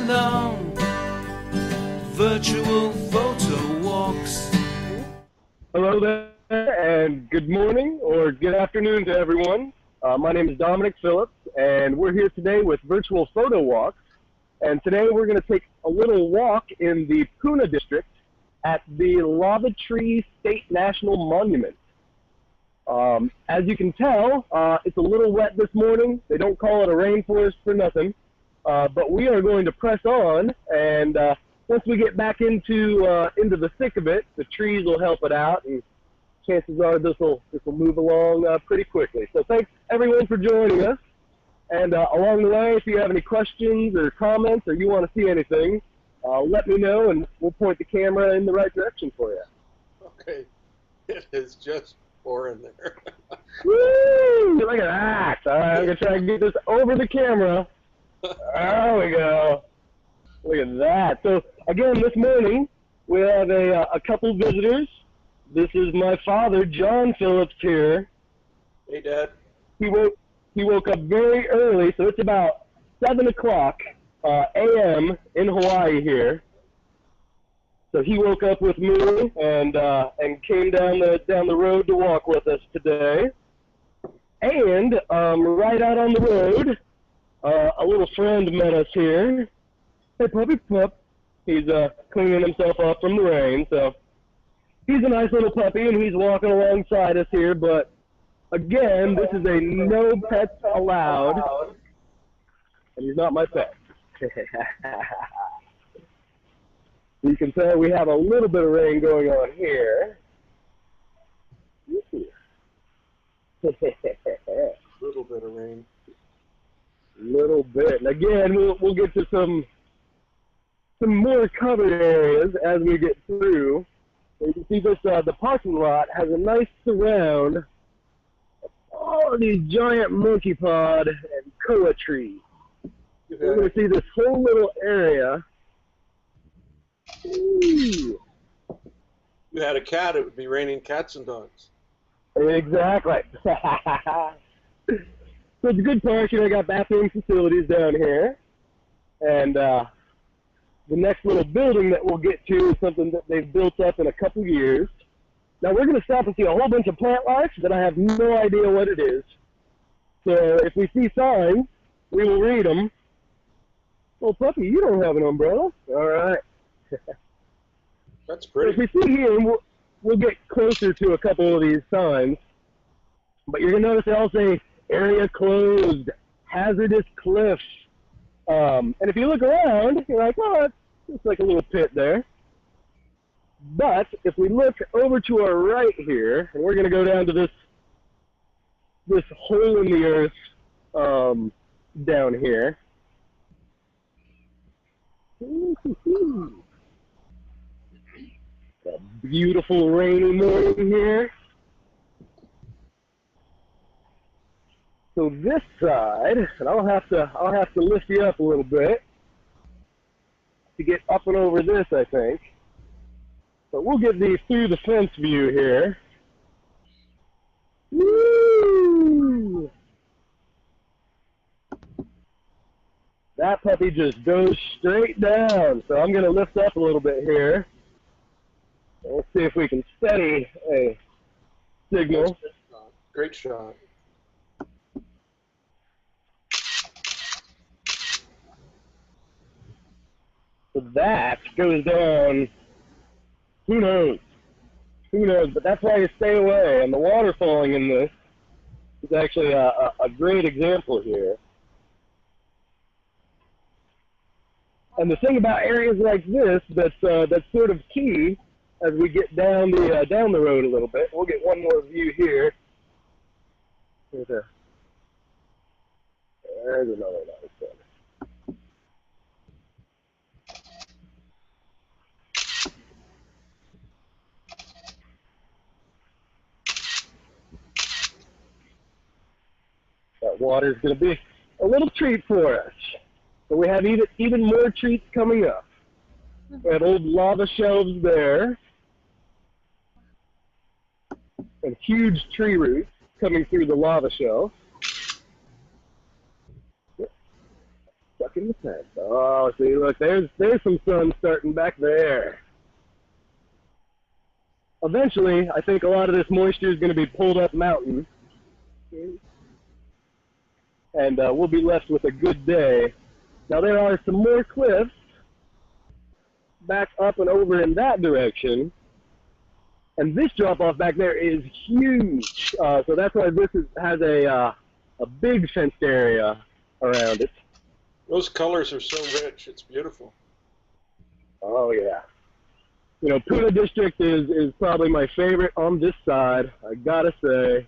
and on virtual photo walks. Hello there, and good morning or good afternoon to everyone. My name is Dominic Phillips, and we're here today with virtual photo walks. And today we're going to take a little walk in the Puna District at the Lava Tree State National Monument. As you can tell, it's a little wet this morning. They don't call it a rainforest for nothing. But we are going to press on, and once we get back into the thick of it, the trees will help it out, and chances are this will move along pretty quickly. So thanks everyone for joining us. And along the way, if you have any questions or comments or you want to see anything, let me know, and we'll point the camera in the right direction for you. Okay, it is just pouring there. Woo! Look at that! All right, I'm gonna try and get this over the camera. There we go. Look at that. So again, this morning we have a couple visitors. This is my father, John Phillips, here. Hey, Dad. He woke up very early, so it's about 7 o'clock a.m. in Hawaii here. So he woke up with me and came down the road to walk with us today. And right out on the road, a little friend met us here. Hey, puppy pup. He's cleaning himself up from the rain, so he's a nice little puppy, and he's walking alongside us here. But again, this is a no pets allowed, and he's not my pet. You can tell we have a little bit of rain going on here. Little bit of rain. Little bit. And again, we'll get to some more covered areas as we get through. So you can see this, the parking lot has a nice surround of all of these giant monkey pod and koa trees. We're going to see this whole little area. Ooh. You had a cat, it would be raining cats and dogs. Exactly. So it's a good park. I got bathroom facilities down here. And the next little building that we'll get to is something that they've built up in a couple years. Now we're going to stop and see a whole bunch of plant life that I have no idea what it is. So if we see signs, we will read them. Well, puppy, you don't have an umbrella. All right. That's pretty. So if we see here, we'll get closer to a couple of these signs. But you're going to notice they all say area closed, hazardous cliffs. And if you look around, you're like, oh, it's like a little pit there. But if we look over to our right here, and we're going to go down to this hole in the earth down here. A beautiful rainy morning here. So this side, and I'll have to lift you up a little bit to get up and over this, I think. But we'll get the through the fence view here. Woo! That puppy just goes straight down. So I'm going to lift up a little bit here. Let's see if we can steady a signal. Great shot. So that goes down, who knows? Who knows? But that's why you stay away. And the water falling in this is actually a great example here. And the thing about areas like this that's sort of key as we get down the road a little bit. We'll get one more view here. There's another nice one. That water is going to be a little treat for us. So we have even more treats coming up. We have old lava shelves there. And huge tree roots coming through the lava shelf. stuck in the fence. Oh, see, look, there's some sun starting back there. Eventually, I think a lot of this moisture is going to be pulled up mountain, and we'll be left with a good day. Now, there are some more cliffs back up and over in that direction, and this drop-off back there is huge. So that's why this has a big fenced area around it. Those colors are so rich. It's beautiful. Oh, yeah. You know, Puna District is probably my favorite on this side, I gotta say.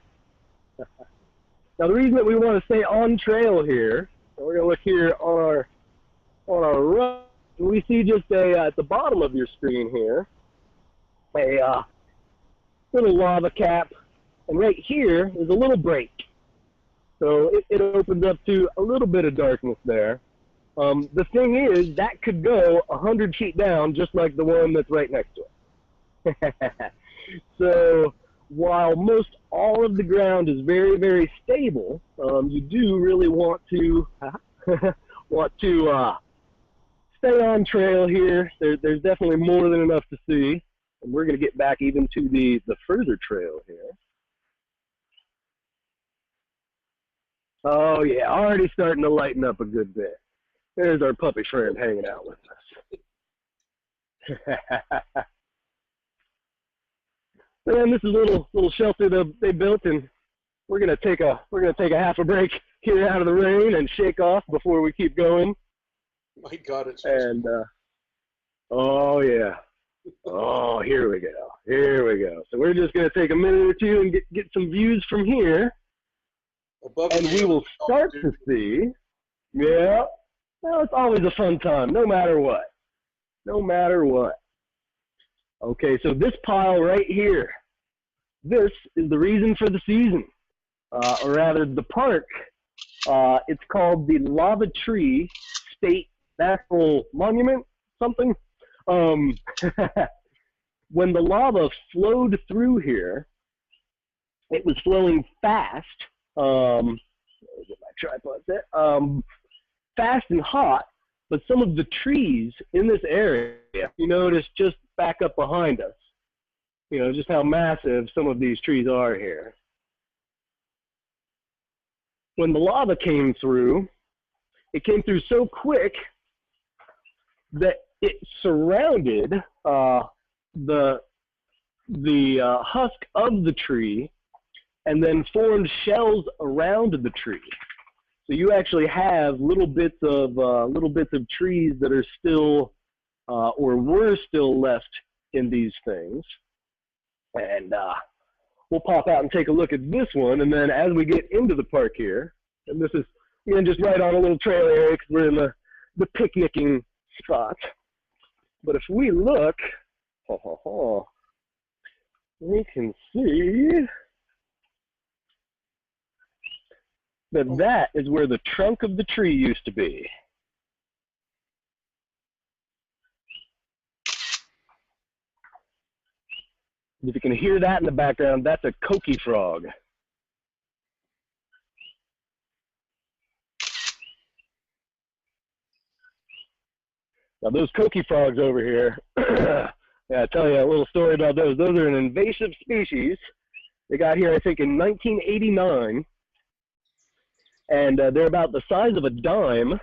Now, the reason that we want to stay on trail here, so we're gonna look here on our right, we see just at the bottom of your screen here, a little lava cap, and right here is a little break. So it opens up to a little bit of darkness there. The thing is, that could go 100 feet down, just like the one that's right next to it. So while most all of the ground is very, very stable, you do really want to stay on trail here. There's definitely more than enough to see, and we're going to get back even to the further trail here. Oh yeah, already starting to lighten up a good bit. There's our puppy friend hanging out with us. And this is a little shelter that they built, and we're gonna take a half a break here out of the rain and shake off before we keep going. My God, it's and oh yeah, oh here we go. So we're just gonna take a minute or two and get some views from here, and we will start to see. Yeah. Well, it's always a fun time, no matter what. No matter what. Okay, so this pile right here, this is the reason for the season, or rather the park. It's called the Lava Tree State Natural Monument, something. When the lava flowed through here, it was flowing fast. Let me get my tripod set. Fast and hot, but some of the trees in this area, you notice just back up behind us, you know, just how massive some of these trees are here. When the lava came through, it came through so quick that it surrounded the husk of the tree and then formed shells around the tree. So you actually have little bits of trees that are still or were still left in these things. And we'll pop out and take a look at this one. And then as we get into the park here, and this is just right on a little trail area because we're in the picnicking spot. But if we look, we can see that is where the trunk of the tree used to be. If you can hear that in the background, that's a coqui frog. Now those coqui frogs over here, yeah, I'll tell you a little story about those. Those are an invasive species. They got here, I think, in 1989. And they're about the size of a dime,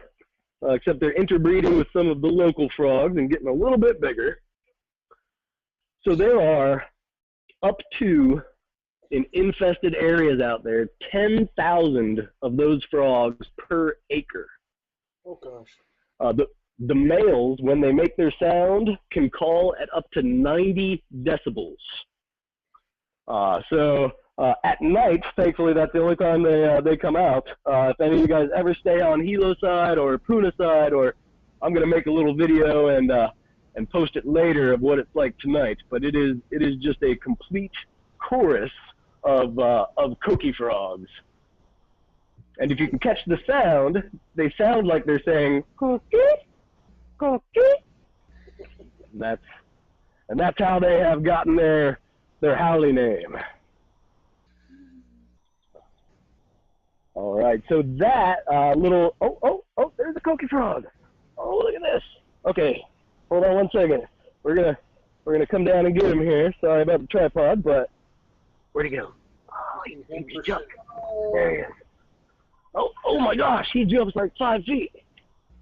except they're interbreeding with some of the local frogs and getting a little bit bigger. So there are up to, in infested areas out there, 10,000 of those frogs per acre. Oh, gosh. The males, when they make their sound, can call at up to 90 decibels. At night, thankfully, that's the only time they come out. If any of you guys ever stay on Hilo side or Puna side, or I'm going to make a little video and post it later of what it's like tonight. But it is just a complete chorus of coqui frogs. And if you can catch the sound, they sound like they're saying coqui, coqui. And that's how they have gotten their howly name. All right, so that little, oh, there's a coqui frog. Oh, look at this. Okay, hold on one second. We're gonna come down and get him here. Sorry about the tripod, but where'd he go? Oh, he jumped. There he is. Oh my gosh, he jumps like 5 feet.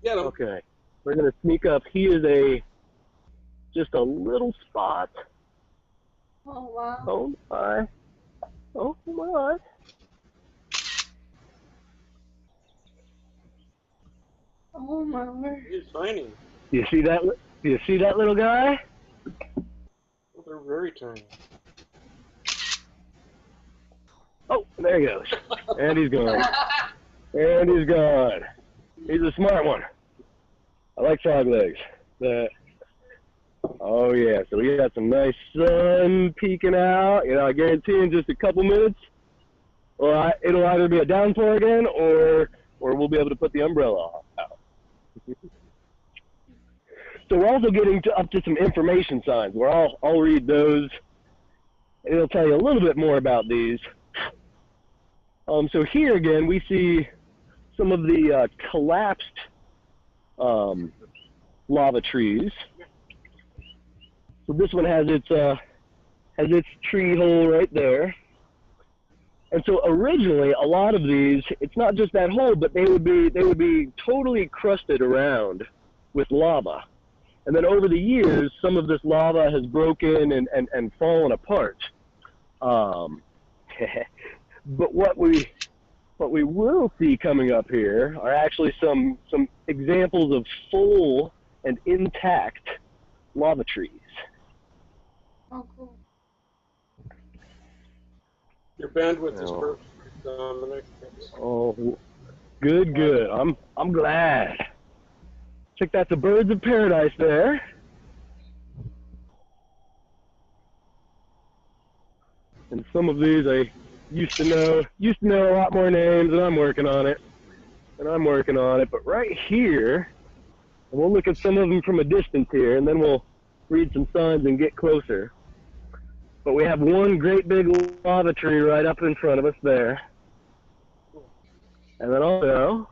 Get him. Okay, we're gonna sneak up. He is just a little spot. Oh wow. Oh my. Oh my. Oh my word. He's tiny. Do you see that? Do you see that little guy? Well, they're very tiny. Oh, there he goes. And he's gone. And he's gone. He's a smart one. I like frog legs. Oh yeah, so we got some nice sun peeking out. You know, I guarantee in just a couple minutes, well, it'll either be a downpour again, or we'll be able to put the umbrella out. So we're also getting up to some information signs. I'll read those. It'll tell you a little bit more about these. So here again, we see some of the collapsed lava trees. So this one has its tree hole right there. And so originally, a lot of these, it's not just that hole, but they would be totally crusted around with lava. And then over the years, some of this lava has broken and fallen apart. But what we will see coming up here are actually some examples of full and intact lava trees. Oh, cool. Your bandwidth is perfect, Dominic. Oh, good. I'm glad. Check that, the birds of paradise there. And some of these I used to know a lot more names, and I'm working on it. But right here, and we'll look at some of them from a distance here, and then we'll read some signs and get closer. But we have one great big lava tree right up in front of us there. And then also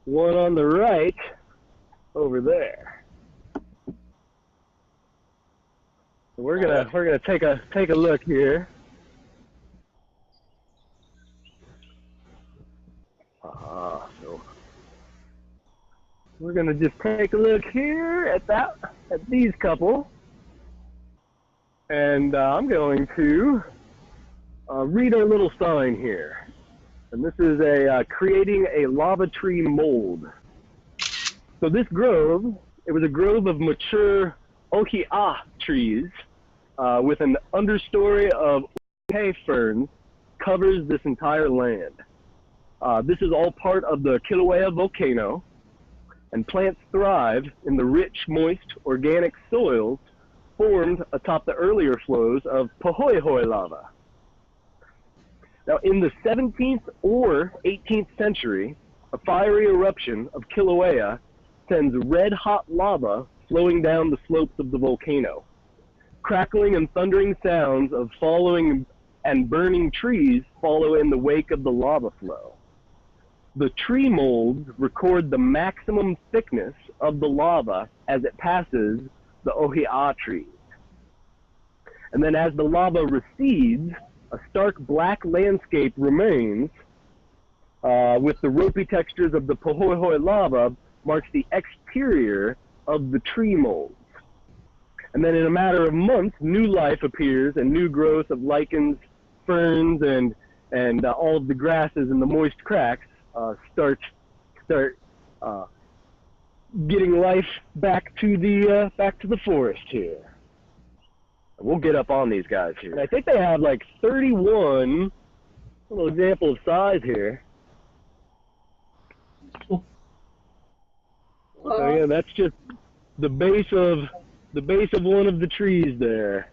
one on the right over there. So we're gonna take a look here. So we're gonna just take a look here at these couple, and I'm going to read our little sign here. And this is creating a lava tree mold. So this grove, it was a grove of mature ohia trees with an understory of hay ferns covers this entire land. This is all part of the Kilauea volcano, and plants thrive in the rich, moist, organic soils formed atop the earlier flows of Pahoehoe lava. Now, in the 17th or 18th century, a fiery eruption of Kilauea sends red-hot lava flowing down the slopes of the volcano. Crackling and thundering sounds of falling and burning trees follow in the wake of the lava flow. The tree molds record the maximum thickness of the lava as it passes the ohia trees. And then as the lava recedes, a stark black landscape remains, with the ropey textures of the Pahoehoe lava marks the exterior of the tree molds. And then in a matter of months, new life appears and new growth of lichens, ferns, and all of the grasses in the moist cracks start getting life back to the forest here. We'll get up on these guys here. And I think they have like 31 little example of size here. So yeah, that's just the base of one of the trees there.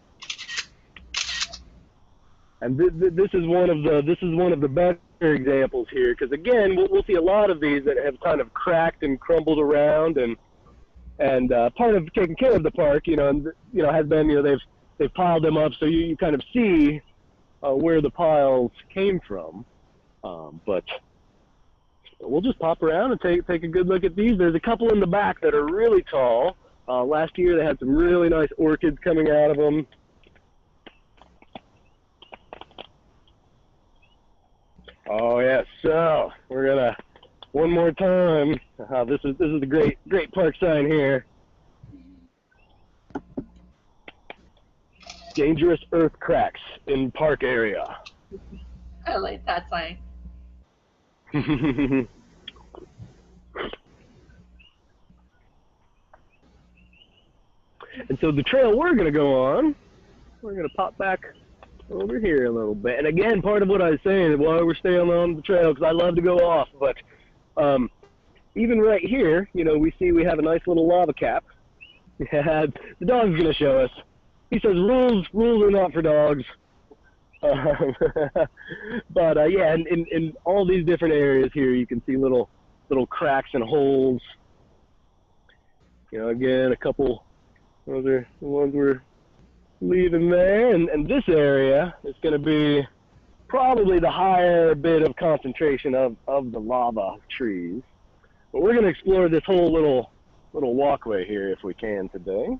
And this is one of the better examples here, because again, we'll see a lot of these that have kind of cracked and crumbled around, and part of taking care of the park, has been, they've piled them up, so you kind of see where the piles came from. But we'll just pop around and take a good look at these. There's a couple in the back that are really tall. Last year they had some really nice orchids coming out of them. Oh yes, so we're gonna one more time. This is the great park sign here. Dangerous earth cracks in park area. I like that sign. And so the trail we're going to go on, we're going to pop back over here a little bit. And again, part of what I was saying is why we're staying on the trail, because I love to go off. But even right here, you know, we have a nice little lava cap. Yeah, the dog's going to show us. He says rules are not for dogs. But yeah, in all these different areas here, you can see little cracks and holes. You know, again, a couple. Those are the ones we're leaving there, and this area is going to be probably the higher bit of concentration of the lava trees. But we're going to explore this whole little walkway here if we can today.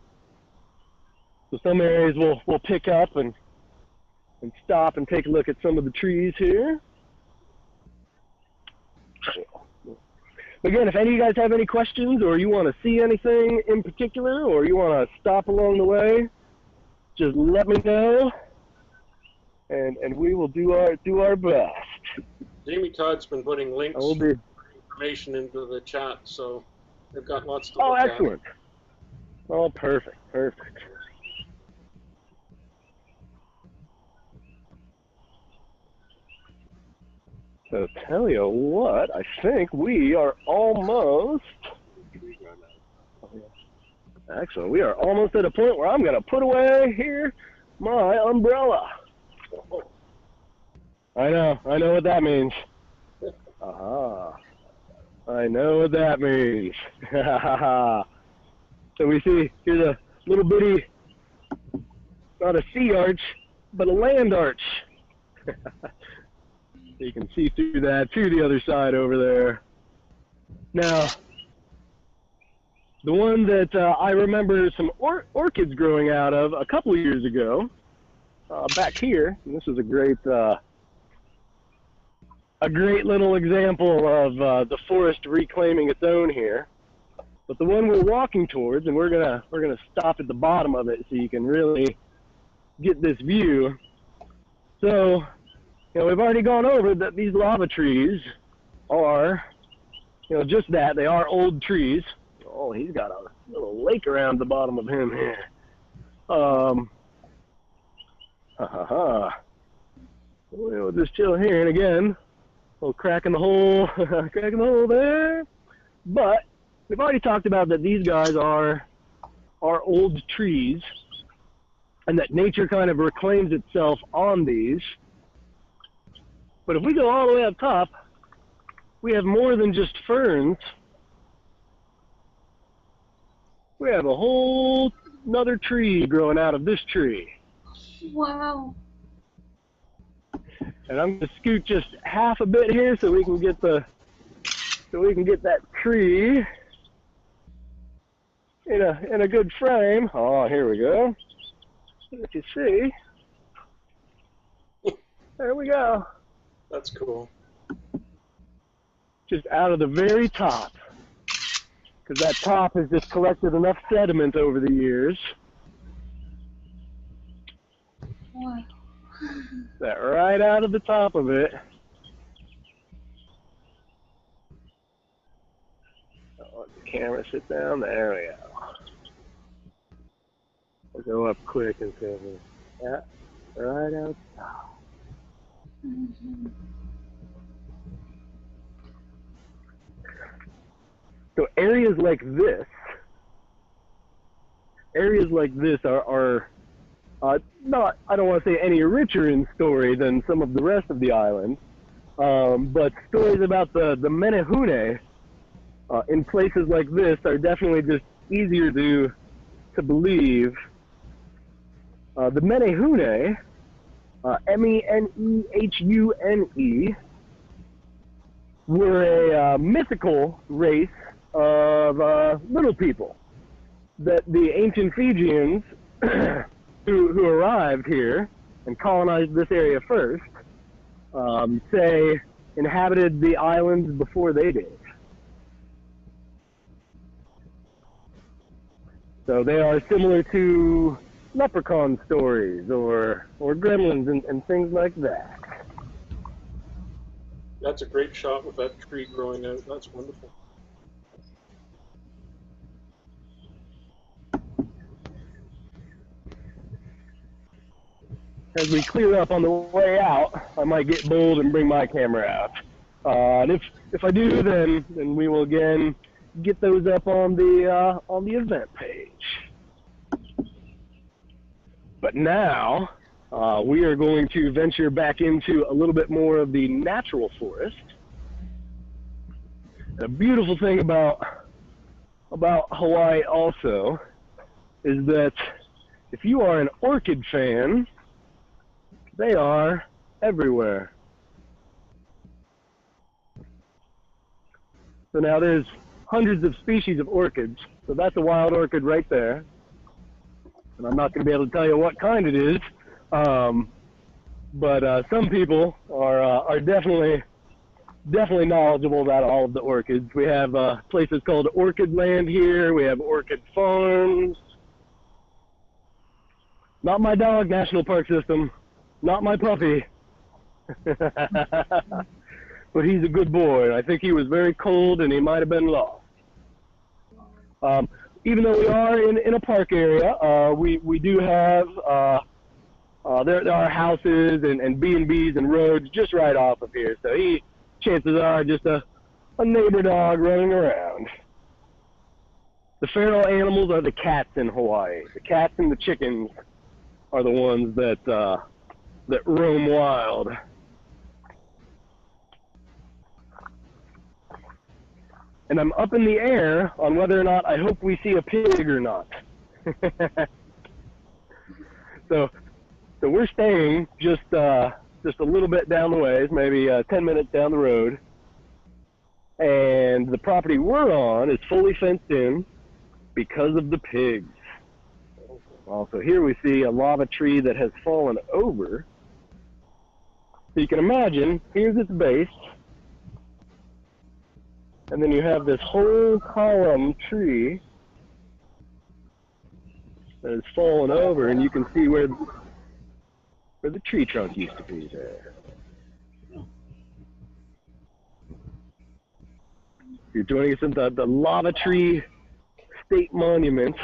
So some areas we'll pick up and stop and take a look at some of the trees here. Again, if any of you guys have any questions or you want to see anything in particular or you want to stop along the way, just let me know, and we will do our best. Jamie Todd's been putting links and information into the chat, so they've got lots to look at. Oh, excellent. Oh, perfect. So tell you what, I think we are almost. Excellent. We are almost at a point where I'm going to put away here my umbrella. I know what that means. Aha. I know what that means. So we see here's a little bitty, not a sea arch, but a land arch. You can see through that to the other side over there. Now, the one that I remember some orchids growing out of a couple of years ago, back here, and this is a great little example of the forest reclaiming its own here. But the one we're walking towards, and we're gonna stop at the bottom of it so you can really get this view. So, you know, we've already gone over that these lava trees are, you know, just that. They are old trees. Oh, he's got a little lake around the bottom of him here. We'll just chill here, and again, a little crack in the hole, there. But we've already talked about that these guys are old trees, and that nature kind of reclaims itself on these. But if we go all the way up top, we have more than just ferns. We have a whole another tree growing out of this tree. Wow. And I'm going to scoot just half a bit here so we can get that tree in a good frame. Oh, here we go. Let you see. There we go. That's cool. Just out of the very top. Because that top has just collected enough sediment over the years. Wow. That right out of the top of it. I'll let the camera sit down. There we go. I'll go up quick and say, yeah, right out top. Mm-hmm. So areas like this are not, I don't want to say any richer in story than some of the rest of the island, but stories about the Menehune in places like this are definitely just easier to believe. The Menehune, Menehune, were a mythical race of little people that the ancient Fijians who arrived here and colonized this area first, say inhabited the islands before they did. So they are similar to leprechaun stories or gremlins and things like that. That's a great shot with that tree growing out. That's wonderful. As we clear up on the way out, I might get bold and bring my camera out. And if I do, then we will again get those up on the event page. But now we are going to venture back into a little bit more of the natural forest. The beautiful thing about Hawaii also is that if you are an orchid fan, they are everywhere. So now there's hundreds of species of orchids. So that's a wild orchid right there. And I'm not going to be able to tell you what kind it is. But some people are definitely knowledgeable about all of the orchids. We have places called Orchid Land here. We have orchid farms. Not my dog, National Park System. Not my puppy. But he's a good boy. I think he was very cold and he might have been lost. Even though we are in a park area, we do have, there are houses and B&Bs and roads just right off of here. So chances are just a neighbor dog running around. The feral animals are the cats in Hawaii. The cats and the chickens are the ones that roam wild. And I'm up in the air on whether or not I hope we see a pig or not. So we're staying just a little bit down the ways, maybe 10 minutes down the road. And the property we're on is fully fenced in because of the pigs. Also, here we see a lava tree that has fallen over. So you can imagine, here's its base. And then you have this whole column tree that has fallen over, and you can see where the tree trunk used to be there. You're joining us at the Lava Tree State Monument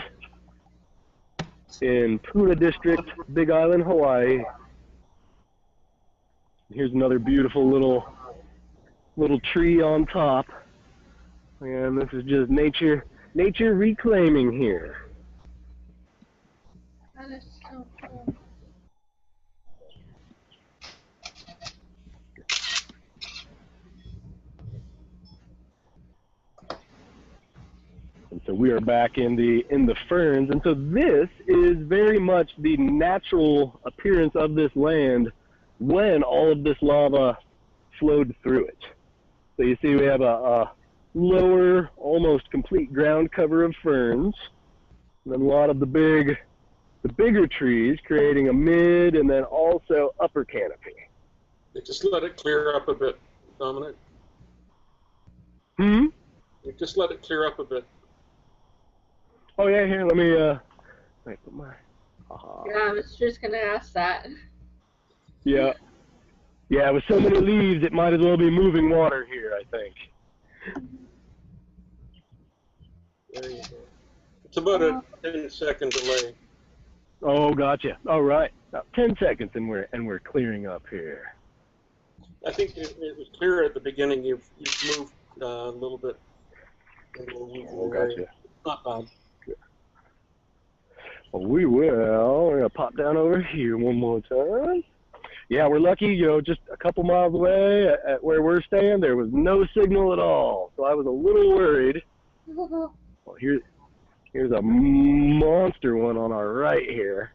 in Puna District, Big Island, Hawaii. Here's another beautiful little tree on top. And this is just nature reclaiming here. That is so cool. And so we are back in the ferns, and so this is very much the natural appearance of this land when all of this lava flowed through it. So you see we have a lower, almost complete ground cover of ferns, and then a lot of the bigger trees creating a mid and then also upper canopy. Just let it clear up a bit, Dominic. Just let it clear up a bit. Oh yeah, here, let me put my... Yeah, I was just going to ask that. Yeah. Yeah, with so many leaves, it might as well be moving water here, I think. There you go. It's about a 10-second delay. Oh, gotcha. All right. About 10 seconds, and we're clearing up here. I think it was clear at the beginning. You've moved a little bit. Oh, gotcha. Not bad. Well, we're going to pop down over here one more time. Yeah, we're lucky, just a couple miles away at where we're staying, there was no signal at all. So I was a little worried. Well, here's a monster one on our right here.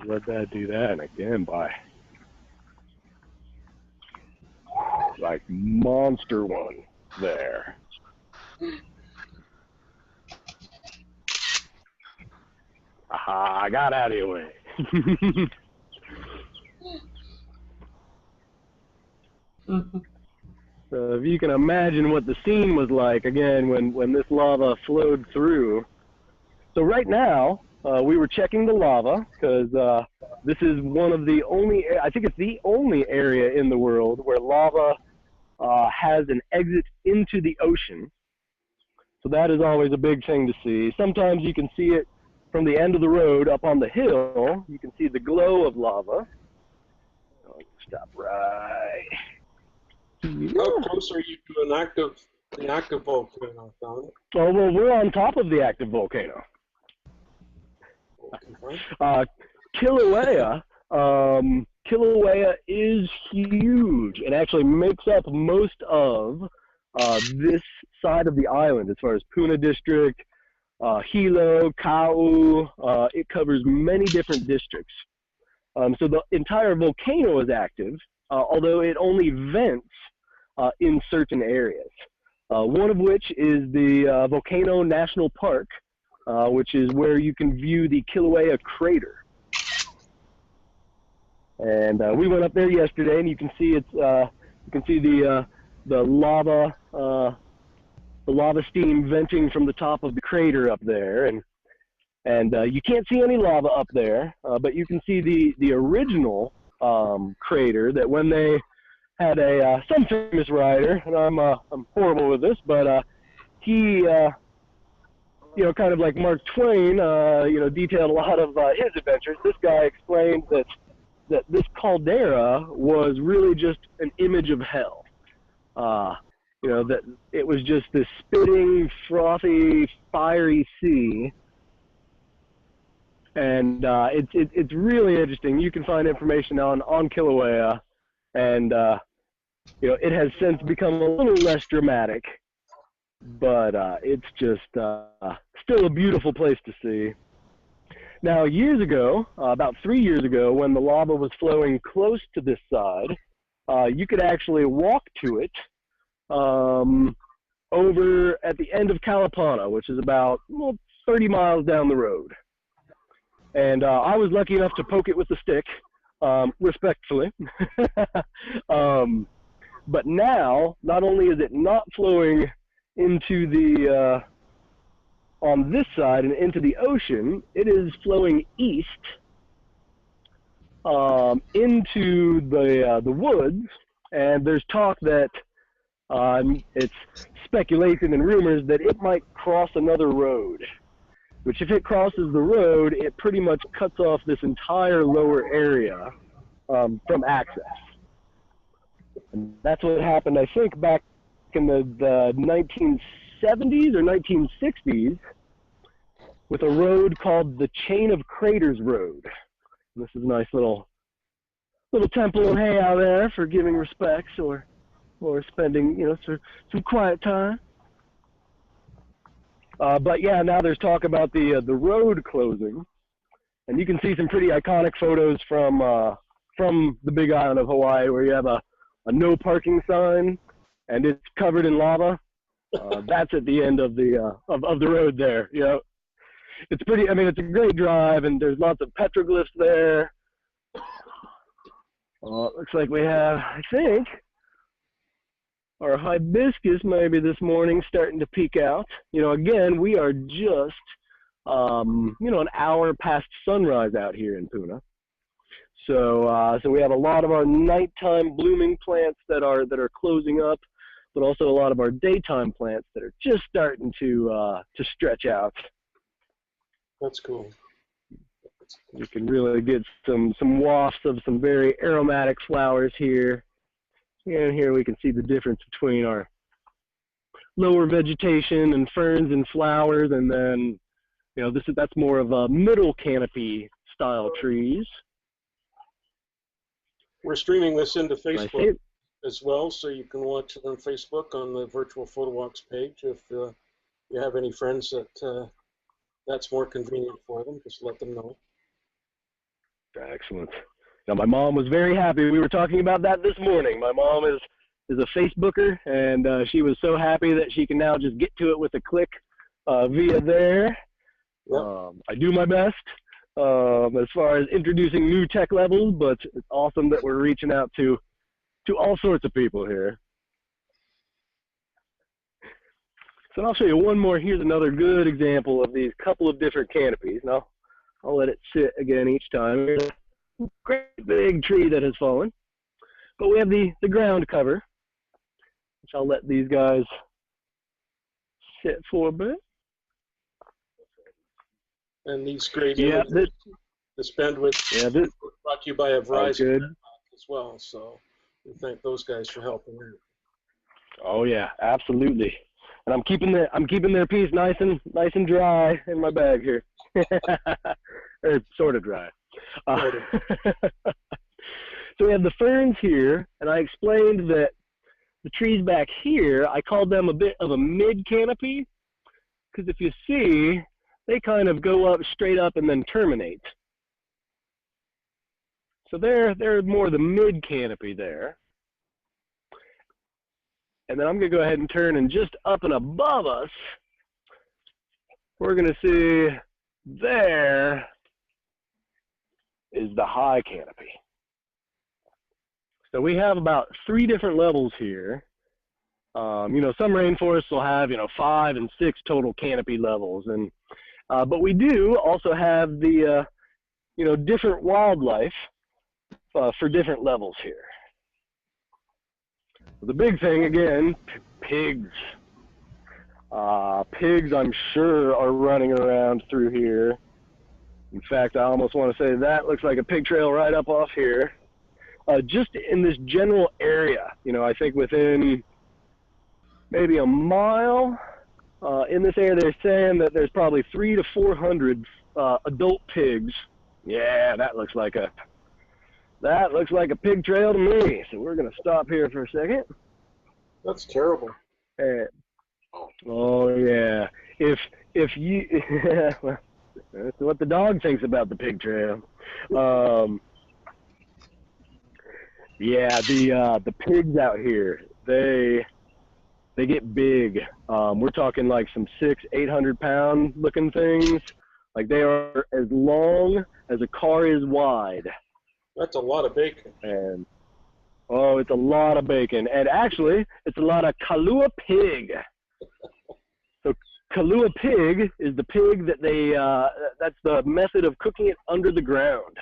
let that do that, and again by like monster one there. Aha, I got out of your way. So if you can imagine what the scene was like, again, when this lava flowed through. So right now, we were checking the lava, because this is one of the only, I think it's the only area in the world where lava has an exit into the ocean. So that is always a big thing to see. Sometimes you can see it from the end of the road up on the hill. You can see the glow of lava. Oh, stop right. How close are you to the active volcano, Don? Oh, well, we're on top of the active volcano. Kilauea, Kilauea is huge and actually makes up most of this side of the island as far as Puna District, Hilo, Kau. It covers many different districts. So the entire volcano is active, although it only vents in certain areas. One of which is the Volcano National Park, which is where you can view the Kilauea crater. And we went up there yesterday, and you can see it's you can see the lava steam venting from the top of the crater up there, and you can't see any lava up there, but you can see the original crater that when they had some famous writer, and I'm horrible with this, but he you know, kind of like Mark Twain, you know, detailed a lot of his adventures. This guy explained that this caldera was really just an image of hell. You know, that it was just this spitting, frothy, fiery sea. And it's really interesting. You can find information on Kilauea, and you know, it has since become a little less dramatic, but it's just still a beautiful place to see. Now, years ago, about 3 years ago, when the lava was flowing close to this side, you could actually walk to it over at the end of Kalapana, which is about 30 miles down the road. And I was lucky enough to poke it with a stick, respectfully. But now, not only is it not flowing into the on this side and into the ocean, it is flowing east into the woods, and there's talk that it's speculation and rumors that it might cross another road, which if it crosses the road, it pretty much cuts off this entire lower area from access. And that's what happened, I think, back in the 1970s or 1960s with a road called the Chain of Craters Road. This is a nice little temple and hangout there for giving respects or spending, you know, some quiet time. But yeah, now there's talk about the road closing, and you can see some pretty iconic photos from the Big Island of Hawaii, where you have a no parking sign, and it's covered in lava. That's at the end of the road there. You know, it's pretty. I mean, it's a great drive, and there's lots of petroglyphs there. Looks like we have, I think, our hibiscus maybe this morning starting to peek out. You know, again, we are just, you know, an hour past sunrise out here in Puna. So, so we have a lot of our nighttime blooming plants that are closing up, but also a lot of our daytime plants that are just starting to stretch out. That's cool. You can really get some wafts of some very aromatic flowers here. And here we can see the difference between our lower vegetation and ferns and flowers, and then, you know, that's more of a middle canopy style trees. We're streaming this into Facebook as well, so you can watch it on Facebook on the Virtual PhotoWalks page. If you have any friends that that's more convenient for them, just let them know. Excellent. Now, my mom was very happy. We were talking about that this morning. My mom is a Facebooker, and she was so happy that she can now just get to it with a click via there. Yep. I do my best as far as introducing new tech levels, but it's awesome that we're reaching out to all sorts of people here. So I'll show you one more. Here's another good example of these couple of different canopies. Now, I'll let it sit again each time. Here's a great big tree that has fallen. But we have the ground cover, which I'll let these guys sit for a bit. And these great images, this bandwidth, brought to you by a Verizon as well. So we thank those guys for helping out. Oh yeah, absolutely. And I'm keeping their piece nice and dry in my bag here, or sort of dry. So we have the ferns here, and I explained that the trees back here, I called them a bit of a mid canopy, because if you see, they kind of go up straight up and then terminate. So they're more the mid canopy there. And then I'm going to go ahead and turn, and just up and above us, we're going to see there is the high canopy. So we have about 3 different levels here. You know, some rainforests will have, 5 and 6 total canopy levels. And but we do also have the, different wildlife for different levels here. The big thing, again, pigs. Pigs, I'm sure, are running around through here. In fact, I almost want to say that looks like a pig trail right up off here. Just in this general area, I think within maybe a mile in this area, they're saying that there's probably 300 to 400 adult pigs. Yeah, that looks like a pig trail to me. So we're going to stop here for a second. That's terrible. Oh yeah. If you well, that's what the dog thinks about the pig trail. Yeah, the pigs out here, they get big. We're talking like some 600-800 pound looking things. Like they are as long as a car is wide. That's a lot of bacon. And oh, it's a lot of bacon. And actually, it's a lot of Kalua pig. So Kalua pig is the pig that that's the method of cooking it under the ground.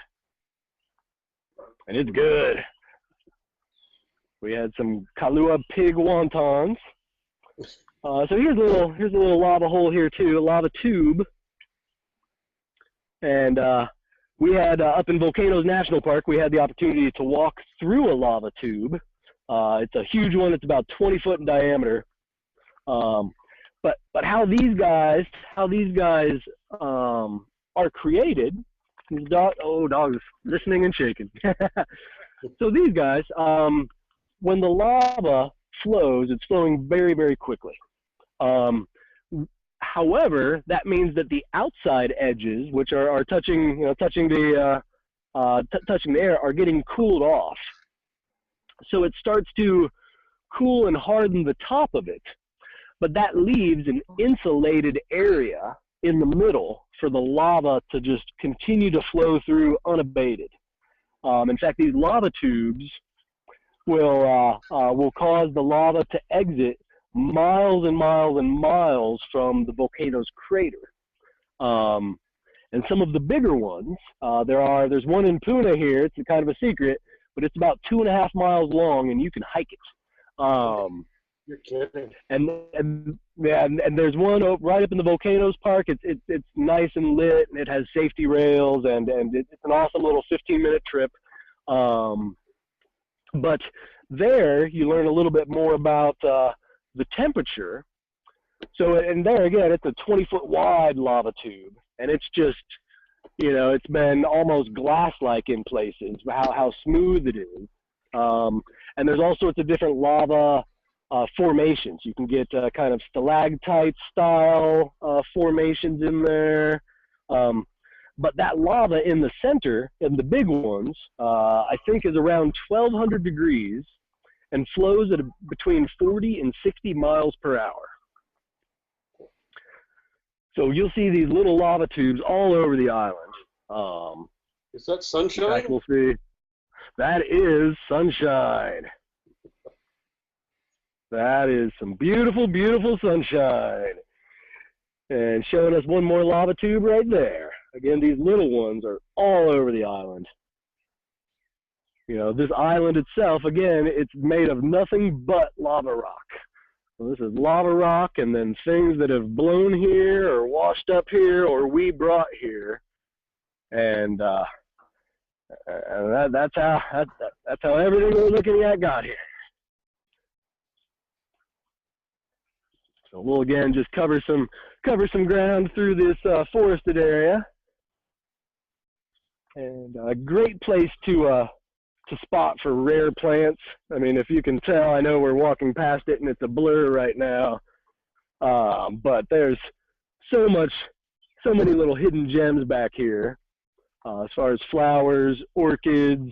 And it's good. We had some Kalua pig wontons. So here's a little lava hole here too, a lava tube. And we had, up in Volcanoes National Park, we had the opportunity to walk through a lava tube. It's a huge one. It's about 20 foot in diameter. But how these guys are created, dog's listening and shaking. So these guys, when the lava flows, it's flowing very, very quickly. However, that means that the outside edges, which are touching the air, are getting cooled off. So it starts to cool and harden the top of it, but that leaves an insulated area in the middle for the lava to just continue to flow through unabated. In fact, these lava tubes will cause the lava to exit miles and miles and miles from the volcano's crater. And some of the bigger ones, there's one in Puna here. It's kind of a secret, but it's about 2.5 miles long, and you can hike it. You're kidding. And there's one right up in the Volcanoes Park. It's nice and lit, and it has safety rails, and it's an awesome little 15-minute trip. But there you learn a little bit more about the temperature. So, and there again, it's a 20-foot wide lava tube, and it's just, it's been almost glass-like in places, how smooth it is. And there's all sorts of different lava formations. You can get kind of stalactite style formations in there. But that lava in the center, in the big ones, I think is around 1,200 degrees and flows at between 40 and 60 miles per hour. So you'll see these little lava tubes all over the island. Is that sunshine? We'll see. That is sunshine. That is some beautiful, beautiful sunshine. And showing us one more lava tube right there. Again, these little ones are all over the island. You know, this island itself, again, it's made of nothing but lava rock. So this is lava rock and then things that have blown here or washed up here or we brought here. And that's how everything we're looking at got here. So we'll again just cover some ground through this forested area, and a great place to spot for rare plants. I mean, if you can tell, I know we're walking past it and it's a blur right now, but there's so many little hidden gems back here, as far as flowers, orchids,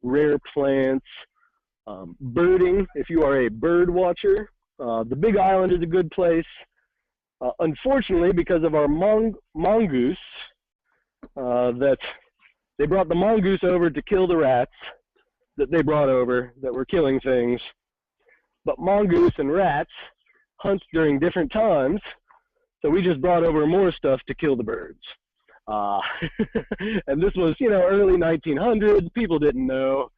rare plants, birding. If you are a bird watcher, the Big Island is a good place. Unfortunately, because of our mongoose, that they brought the mongoose over to kill the rats that they brought over that were killing things. But mongoose and rats hunt during different times, so we just brought over more stuff to kill the birds. And this was, you know, early 1900s. People didn't know.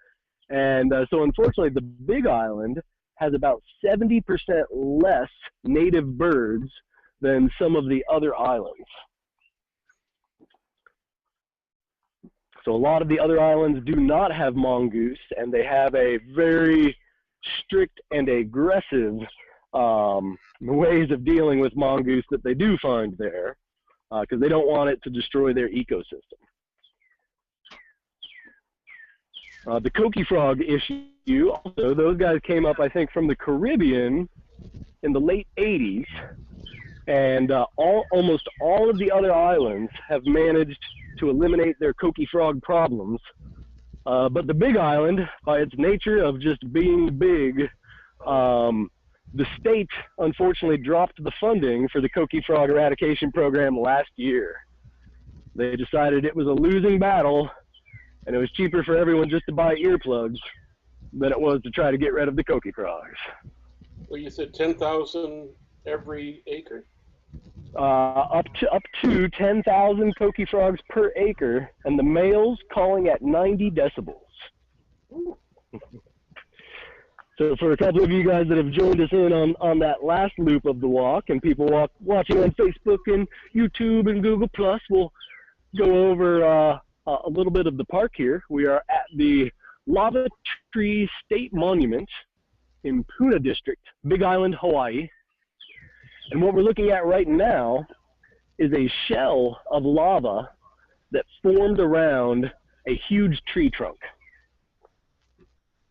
And so unfortunately, the Big Island has about 70% less native birds than some of the other islands. So a lot of the other islands do not have mongoose, and they have a very strict and aggressive ways of dealing with mongoose that they do find there, because they don't want it to destroy their ecosystem. The coqui frog issue, also, those guys came up, I think, from the Caribbean in the late 80s, and almost all of the other islands have managed to eliminate their coqui frog problems. But the Big Island, by its nature of just being big, the state unfortunately dropped the funding for the coqui frog eradication program last year. They decided it was a losing battle, and it was cheaper for everyone just to buy earplugs than it was to try to get rid of the coqui frogs. Well, you said 10,000 every acre? Up to 10,000 coqui frogs per acre, and the males calling at 90 decibels. So for a couple of you guys that have joined us in on that last loop of the walk, and people watching on Facebook and YouTube and Google+, we'll go over a little bit of the park here. We are at the Lava Tree State Monument in Puna District, Big Island, Hawaii. And what we're looking at right now is a shell of lava that formed around a huge tree trunk.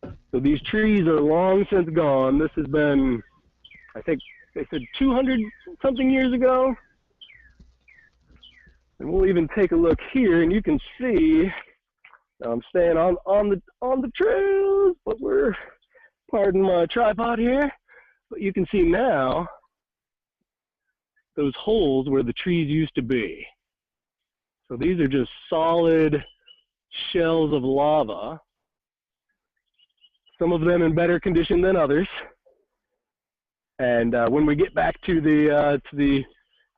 So these trees are long since gone. This has been, I think they said 200 something years ago. And we'll even take a look here, and you can see, I'm staying on the trails, but we're, pardon my tripod here, but you can see now those holes where the trees used to be. So these are just solid shells of lava, some of them in better condition than others. And when we get back to the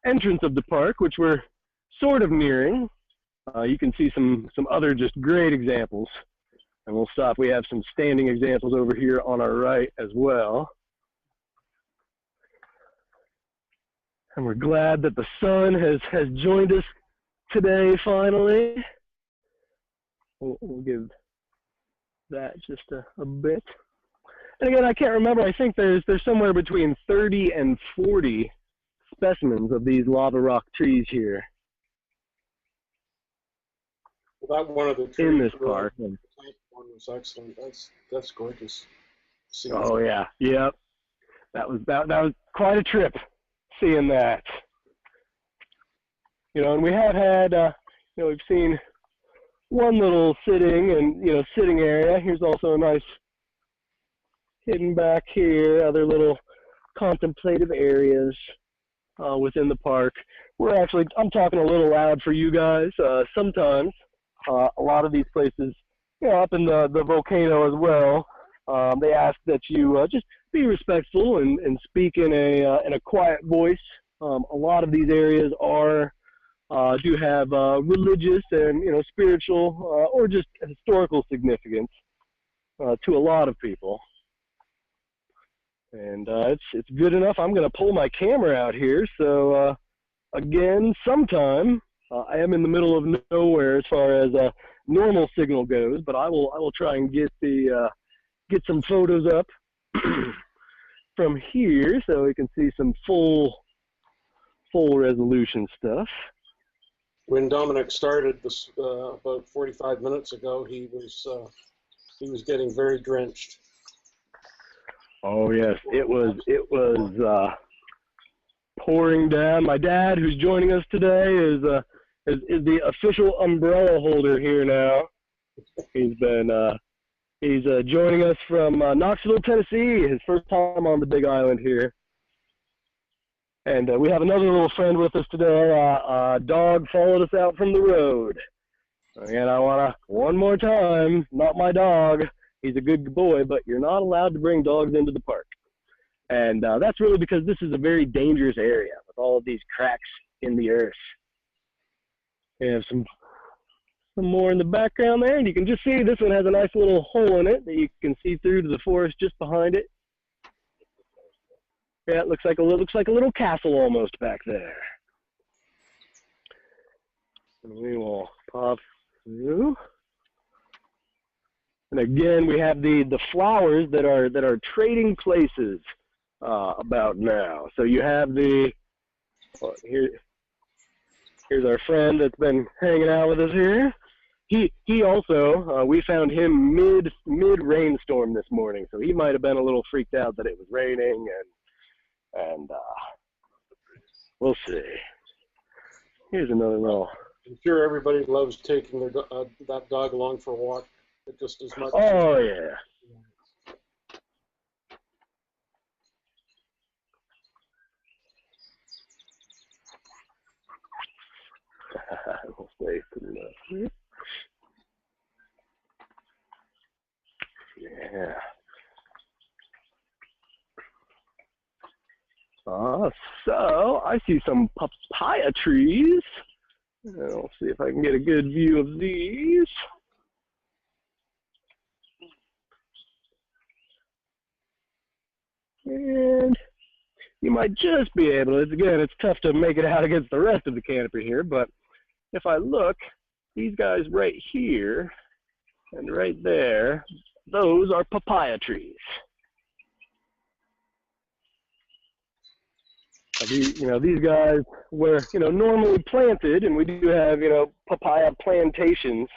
entrance of the park, which we're sort of nearing, you can see some other just great examples. And we'll stop. We have some standing examples over here on our right as well. And we're glad that the sun has joined us today, finally. We'll give that just a bit. And again, I can't remember. I think there's somewhere between 30 and 40 specimens of these lava rock trees here. Well, that one of the trees in this park. One was excellent. That's gorgeous. Oh yeah, yep. That was quite a trip, seeing that. You know, and we have had you know, we've seen one little sitting area. Here's also a nice hidden back here, other little contemplative areas within the park. I'm talking a little loud for you guys. Sometimes a lot of these places, you know, up in the volcano as well, they ask that you just be respectful and speak in a quiet voice. A lot of these areas do have religious and, you know, spiritual or just historical significance to a lot of people. And it's good enough. I'm going to pull my camera out here. So again, sometime I am in the middle of nowhere as far as normal signal goes, but I will try and get some photos up from here so we can see some full resolution stuff. When Dominic started this about 45 minutes ago, he was getting very drenched. Oh yes, it was pouring down. My dad, who's joining us today, is the official umbrella holder here now. He's joining us from Knoxville, Tennessee. His first time on the Big Island here. And we have another little friend with us today. A dog followed us out from the road. And I want to, one more time, not my dog. He's a good boy, but you're not allowed to bring dogs into the park. And that's really because this is a very dangerous area with all of these cracks in the earth. We have some more in the background there, and you can just see this one has a nice little hole in it that you can see through to the forest just behind it. Yeah, it looks like a little castle almost back there. And we will pop through. And again, we have the flowers that are trading places about now. So you have here's our friend that's been hanging out with us here. He also we found him mid rainstorm this morning, so he might have been a little freaked out that it was raining, and we'll see. Here's another little. I'm sure everybody loves taking their that dog along for a walk just as much. Oh yeah. We'll stay to the left. Yeah. So I see some papaya trees. I'll see if I can get a good view of these. And you might just be able to, again, it's tough to make it out against the rest of the canopy here, but if I look, these guys right here and right there, those are papaya trees. These guys were, normally planted, and we do have, papaya plantations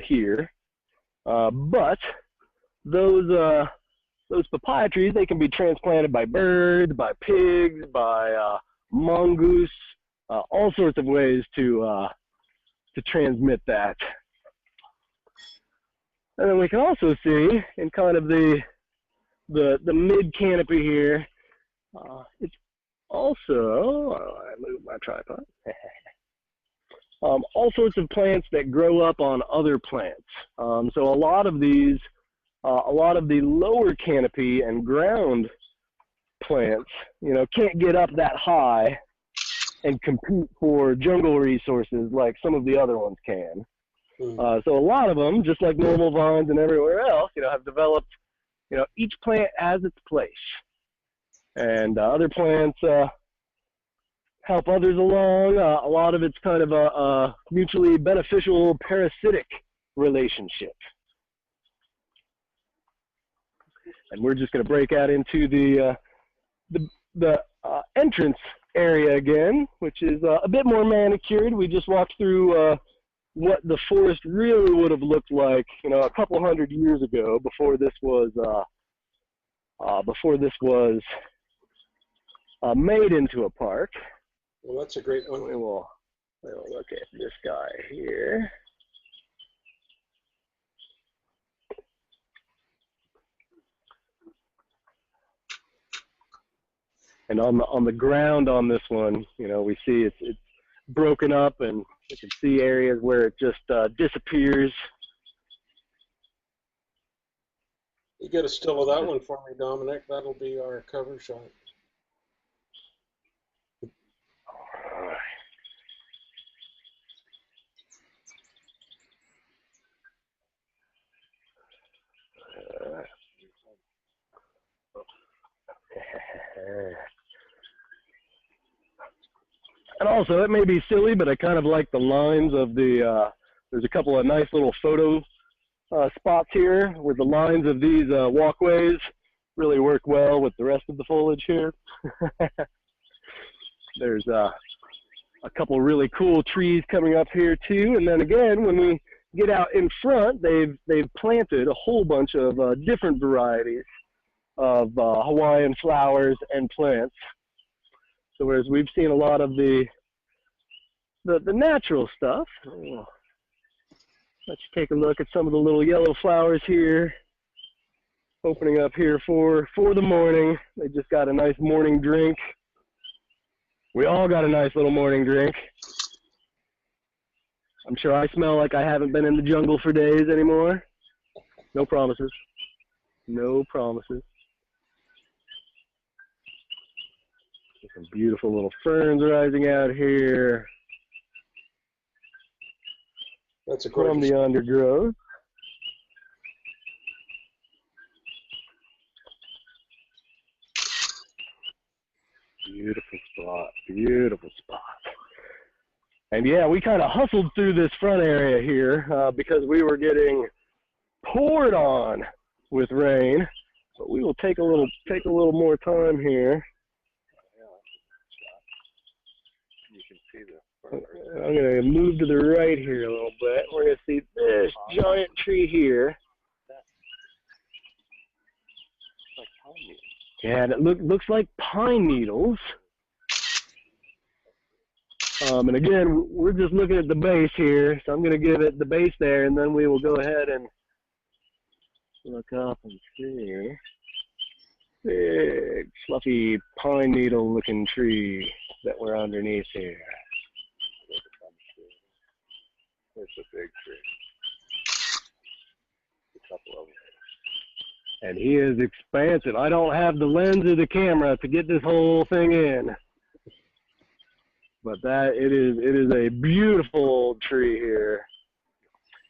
here. But those papaya trees, they can be transplanted by birds, by pigs, by mongoose, all sorts of ways to transmit that. And then we can also see in kind of the mid canopy here, it's also, I moved my tripod. All sorts of plants that grow up on other plants. So a lot of the lower canopy and ground plants, can't get up that high and compete for jungle resources like some of the other ones can. So a lot of them, just like normal vines and everywhere else, have developed, each plant has its place. And other plants help others along. A lot of it's kind of a mutually beneficial parasitic relationship. And we're just going to break out into the entrance area again, which is a bit more manicured. We just walked through what the forest really would have looked like, a couple hundred years ago, before this was made into a park. Well, that's a great one. We'll look at this guy here. And on the ground on this one, you know, we see it's broken up, and you can see areas where it just disappears. You get a still of that one for me, Dominic. That'll be our cover shot. All right. And also, it may be silly, but I kind of like the lines of the, there's a couple of nice little photo spots here where the lines of these walkways really work well with the rest of the foliage here. There's a couple really cool trees coming up here too. And then again, when we get out in front, they've planted a whole bunch of different varieties of Hawaiian flowers and plants. So whereas we've seen a lot of the natural stuff, let's take a look at some of the little yellow flowers here, opening up here for the morning. They just got a nice morning drink. We all got a nice little morning drink. I'm sure I smell like I haven't been in the jungle for days anymore. No promises. No promises. Some beautiful little ferns rising out here. That's a gorgeous from the undergrowth. Beautiful spot, beautiful spot. And yeah, we kind of hustled through this front area here because we were getting poured on with rain. But we will take a little more time here. I'm going to move to the right here a little bit. We're going to see this giant tree here. Yeah, and it looks like pine needles. And again, we're just looking at the base here, so I'm going to give it the base there, and then we will go ahead and look up and see. Big, fluffy pine needle looking tree that we're underneath here. It's a big tree. A couple of them. And he is expansive. I don't have the lens of the camera to get this whole thing in. But it is a beautiful tree here.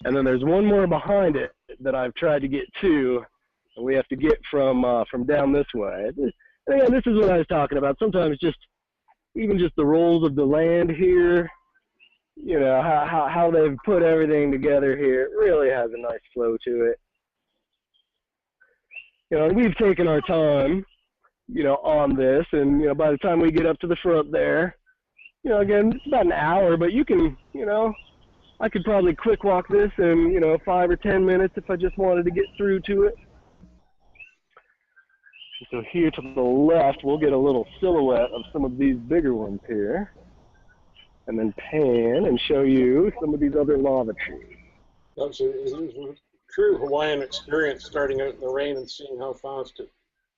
And then there's one more behind it that I've tried to get to, and we have to get from down this way. And again, this is what I was talking about. Sometimes even just the rolls of the land here, you know, how they've put everything together here, it really has a nice flow to it. You know, and we've taken our time, you know, on this, and, you know, by the time we get up to the front there, you know, again, it's about an hour, but you can, you know, I could probably quick walk this in, you know, 5 or 10 minutes if I just wanted to get through to it. So here to the left, we'll get a little silhouette of some of these bigger ones here, and then pan and show you some of these other lava trees. That was a true Hawaiian experience, starting out in the rain and seeing how fast it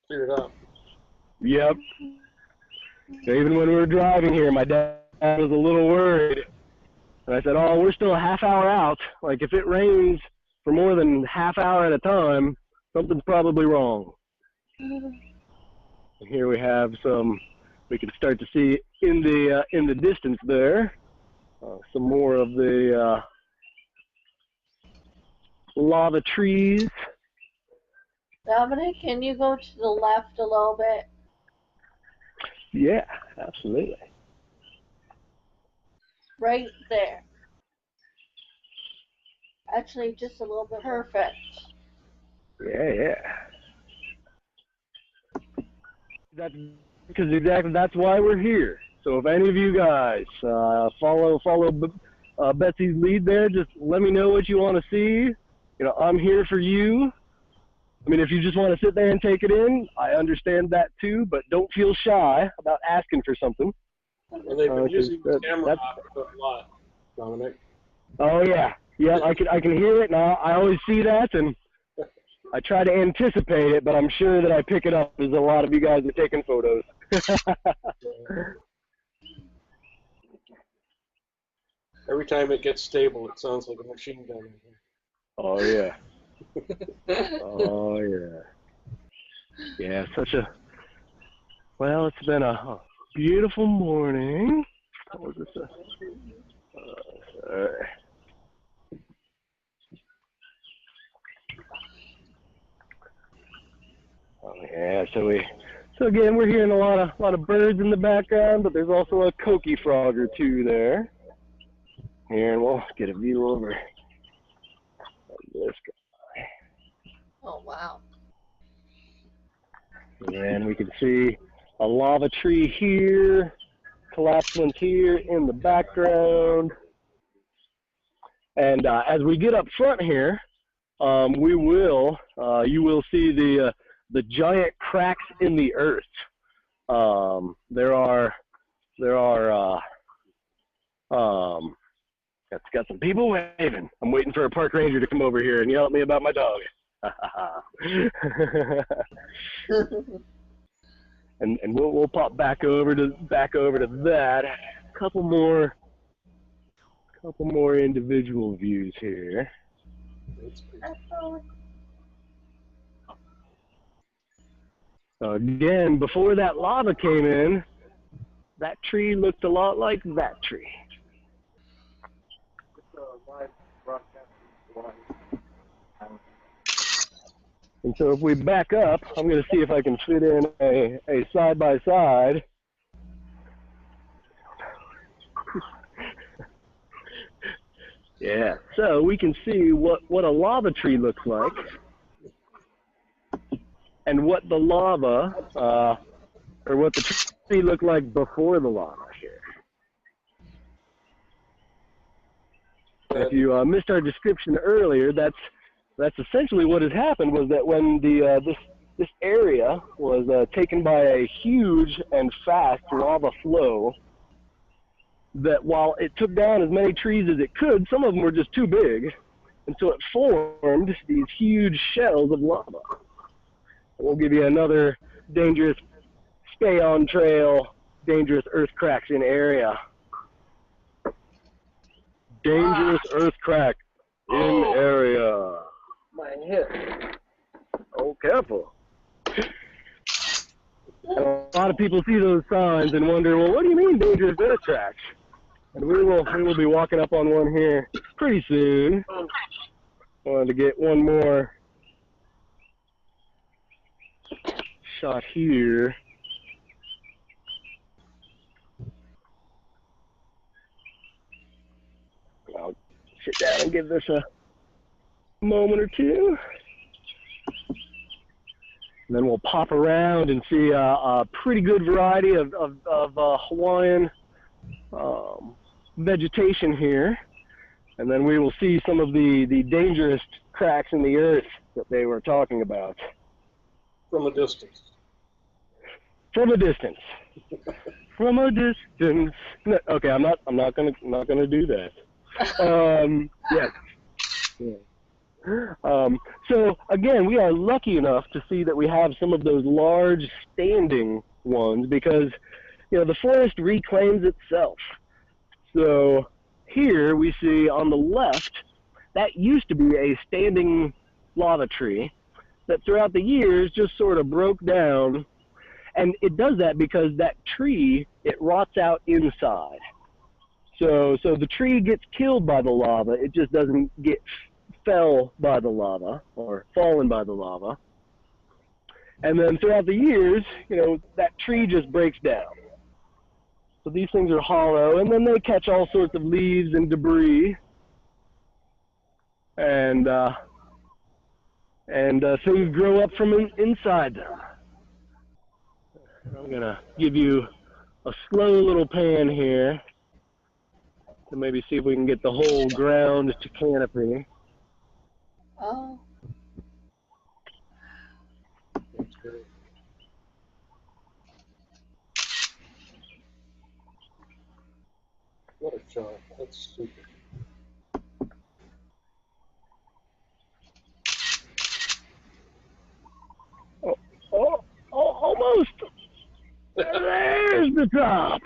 cleared up. Yep. So even when we were driving here, my dad was a little worried. And I said, oh, we're still a half hour out. Like, if it rains for more than half hour at a time, something's probably wrong. And here we have we can start to see in the distance there, some more of the lava trees. Dominic, can you go to the left a little bit? Yeah, absolutely. Right there. Actually, just a little bit. Perfect. Yeah. That's why we're here. So if any of you guys follow Betsy's lead there, just let me know what you want to see. You know, I'm here for you. I mean, if you just want to sit there and take it in, I understand that too, but don't feel shy about asking for something. And they've been using the camera a lot, Dominic. Oh yeah, yeah. I can hear it, and I always see that, and I try to anticipate it, but I'm sure that I pick it up as a lot of you guys are taking photos. Every time it gets stable, it sounds like a machine gun in here. Oh yeah. Oh yeah. Yeah, well, it's been a beautiful morning. What was this? Oh yeah, so again we're hearing a lot of birds in the background, but there's also a coqui frog or two there. Here, and we'll get a view over this guy. Oh, wow. And we can see a lava tree here, collapsed ones here in the background. And as we get up front here, you will see the giant cracks in the earth. There are got some people waving. I'm waiting for a park ranger to come over here and yell at me about my dog. and we'll pop back over to that. A couple more individual views here. So again, before that lava came in, that tree looked a lot like that tree. And so if we back up, I'm going to see if I can fit in a side-by-side. Yeah, so we can see what a lava tree looks like and what the lava, or what the tree looked like before the lava here. If you missed our description earlier, that's essentially what had happened, was that when this area was taken by a huge and fast lava flow, that while it took down as many trees as it could, some of them were just too big, and so it formed these huge shells of lava. We'll give you another dangerous stay on trail, dangerous earth cracks in area. Dangerous earth crack in area. My hip. Oh, careful. And a lot of people see those signs and wonder, well, what do you mean dangerous earth cracks? And we will be walking up on one here pretty soon. I wanted to get one more shot here. I'll sit down and give this a moment or two. And then we'll pop around and see a pretty good variety of Hawaiian vegetation here. And then we will see some of the dangerous cracks in the earth that they were talking about. From a distance. From a distance. From a distance. No, okay, I'm not gonna do that. Yes. Yeah. So again, we are lucky enough to see that we have some of those large standing ones, because the forest reclaims itself. So here we see on the left, that used to be a standing lava tree that throughout the years just sort of broke down, and it does that because that tree, it rots out inside. So the tree gets killed by the lava, it just doesn't get fell by the lava or fallen by the lava. And then throughout the years, that tree just breaks down. So these things are hollow, and then they catch all sorts of leaves and debris, and things grow up from inside them. I'm gonna give you a slow little pan here to maybe see if we can get the whole ground to canopy. Oh. That's great. John. That's super. Oh, almost. There's the top.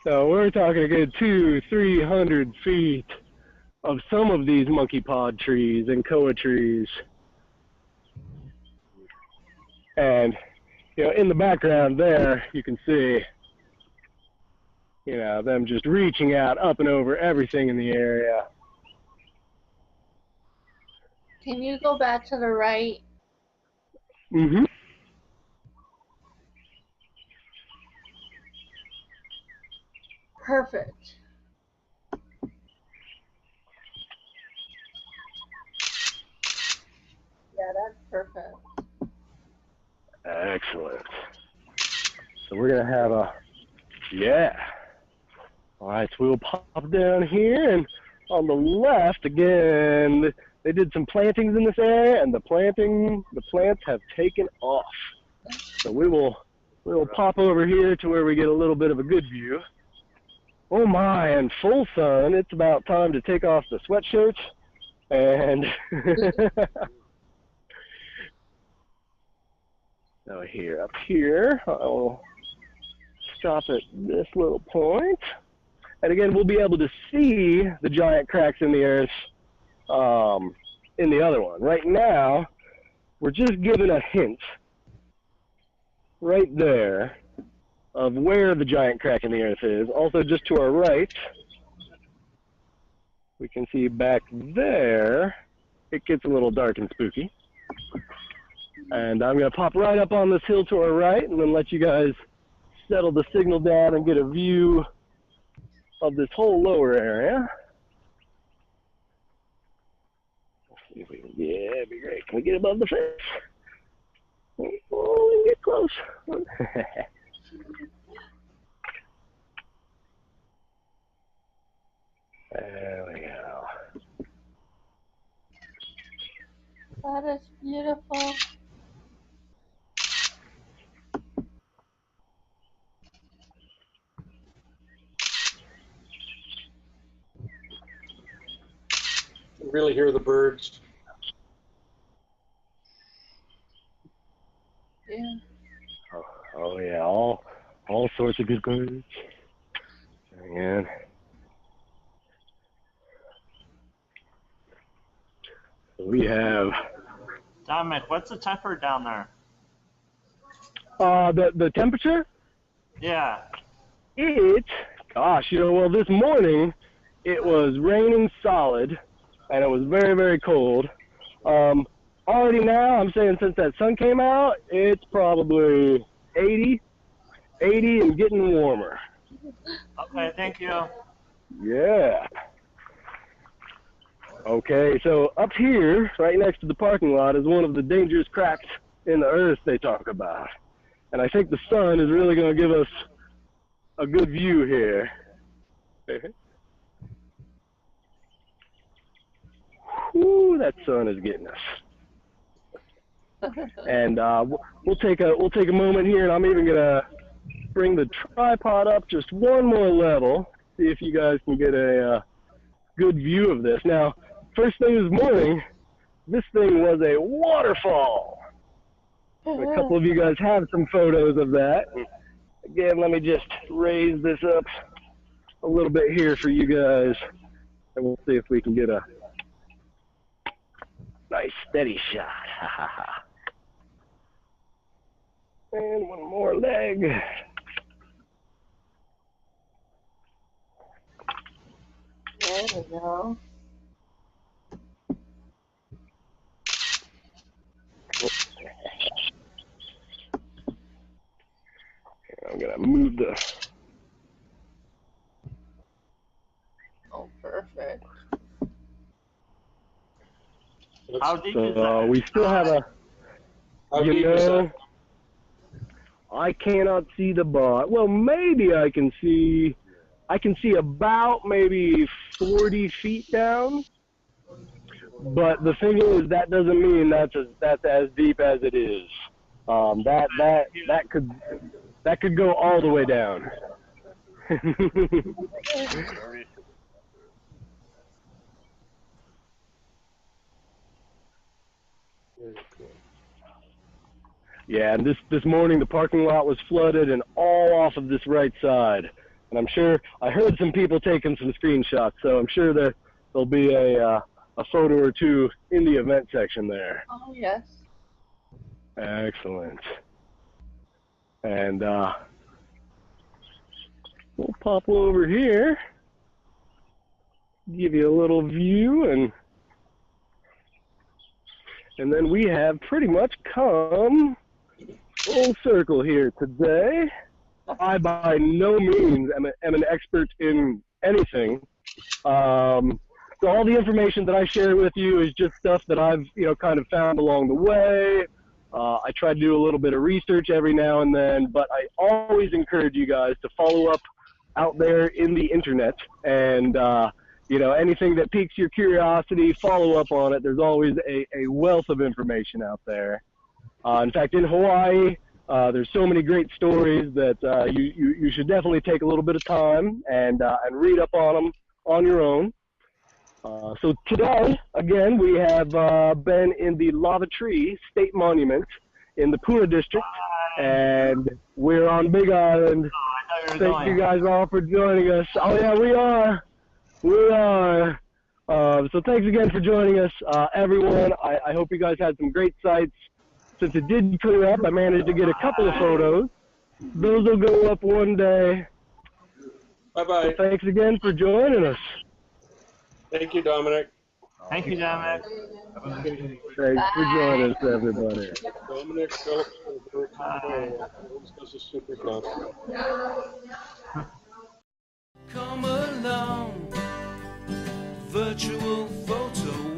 So we're talking a good 200-300 feet of some of these monkey pod trees and koa trees. And, you know, in the background there, you can see, you know, them just reaching out up and over everything in the area. Can you go back to the right? Mm-hmm. Perfect. Yeah, that's perfect. Excellent. So we're going to have a, yeah. All right, so we'll pop down here, and on the left, again, they did some plantings in this area, and the plants have taken off. So we will pop over here to where we get a little bit of a good view. Oh my, and full sun, it's about time to take off the sweatshirts, and now up here, I'll stop at this little point. And again, we'll be able to see the giant cracks in the earth in the other one. Right now, we're just given a hint right there of where the giant crack in the earth is. Also, just to our right, we can see back there, it gets a little dark and spooky. And I'm going to pop right up on this hill to our right and then let you guys settle the signal down and get a view of this whole lower area. Let's see if we can, yeah, it'd be great. Can we get above the fence? Oh, we get close. There we go. That is beautiful. You really hear the birds. Yeah. Oh yeah, all sorts of good birds. And we have Dominic, what's the temperature down there? the temperature. Yeah. Gosh, you know, well, this morning it was raining solid, and it was very, very cold. Already now, I'm saying since that sun came out, it's probably 80 and getting warmer. Okay, thank you. Yeah. Okay, so up here, right next to the parking lot, is one of the dangerous cracks in the earth they talk about. And I think the sun is really going to give us a good view here. Whoo, that sun is getting us. And we'll take a moment here, and I'm even gonna bring the tripod up just one more level, see if you guys can get a good view of this. Now, first thing this morning, this thing was a waterfall. A couple of you guys have some photos of that. Again, let me just raise this up a little bit here for you guys, and we'll see if we can get a nice steady shot. And one more leg. There we go. I'm gonna move the. Oh, perfect. How deep is that? We still have a. How deep is that? I cannot see the bot. Well, maybe I can see. I can see about maybe 40 feet down. But the thing is, that doesn't mean that's as deep as it is. That could. that could go all the way down. Yeah, and this morning the parking lot was flooded and all off of this right side. And I'm sure, I heard some people taking some screenshots, so I'm sure that there'll be a photo or two in the event section there. Oh, yes. Excellent. And we'll pop over here, give you a little view, and then we have pretty much come full circle here today. I by no means am an expert in anything. So all the information that I share with you is just stuff that I've kind of found along the way. I try to do a little bit of research every now and then, but I always encourage you guys to follow up out there in the internet, and anything that piques your curiosity, follow up on it. There's always a wealth of information out there. In fact, in Hawaii, there's so many great stories that you should definitely take a little bit of time and read up on them on your own. So today, again, we have been in the Lava Tree State Monument in the Puna District, and we're on Big Island. Thank you guys all for joining us. Oh yeah, we are. We are. So thanks again for joining us, everyone. I hope you guys had some great sights. Since it did clear up, I managed to get a couple of photos. Those will go up one day. Bye-bye. So thanks again for joining us. Thank you, Dominic. Thank you, Dominic. Thanks for joining us, everybody. Dominic Phillips. This is super fun. Come along, virtual photo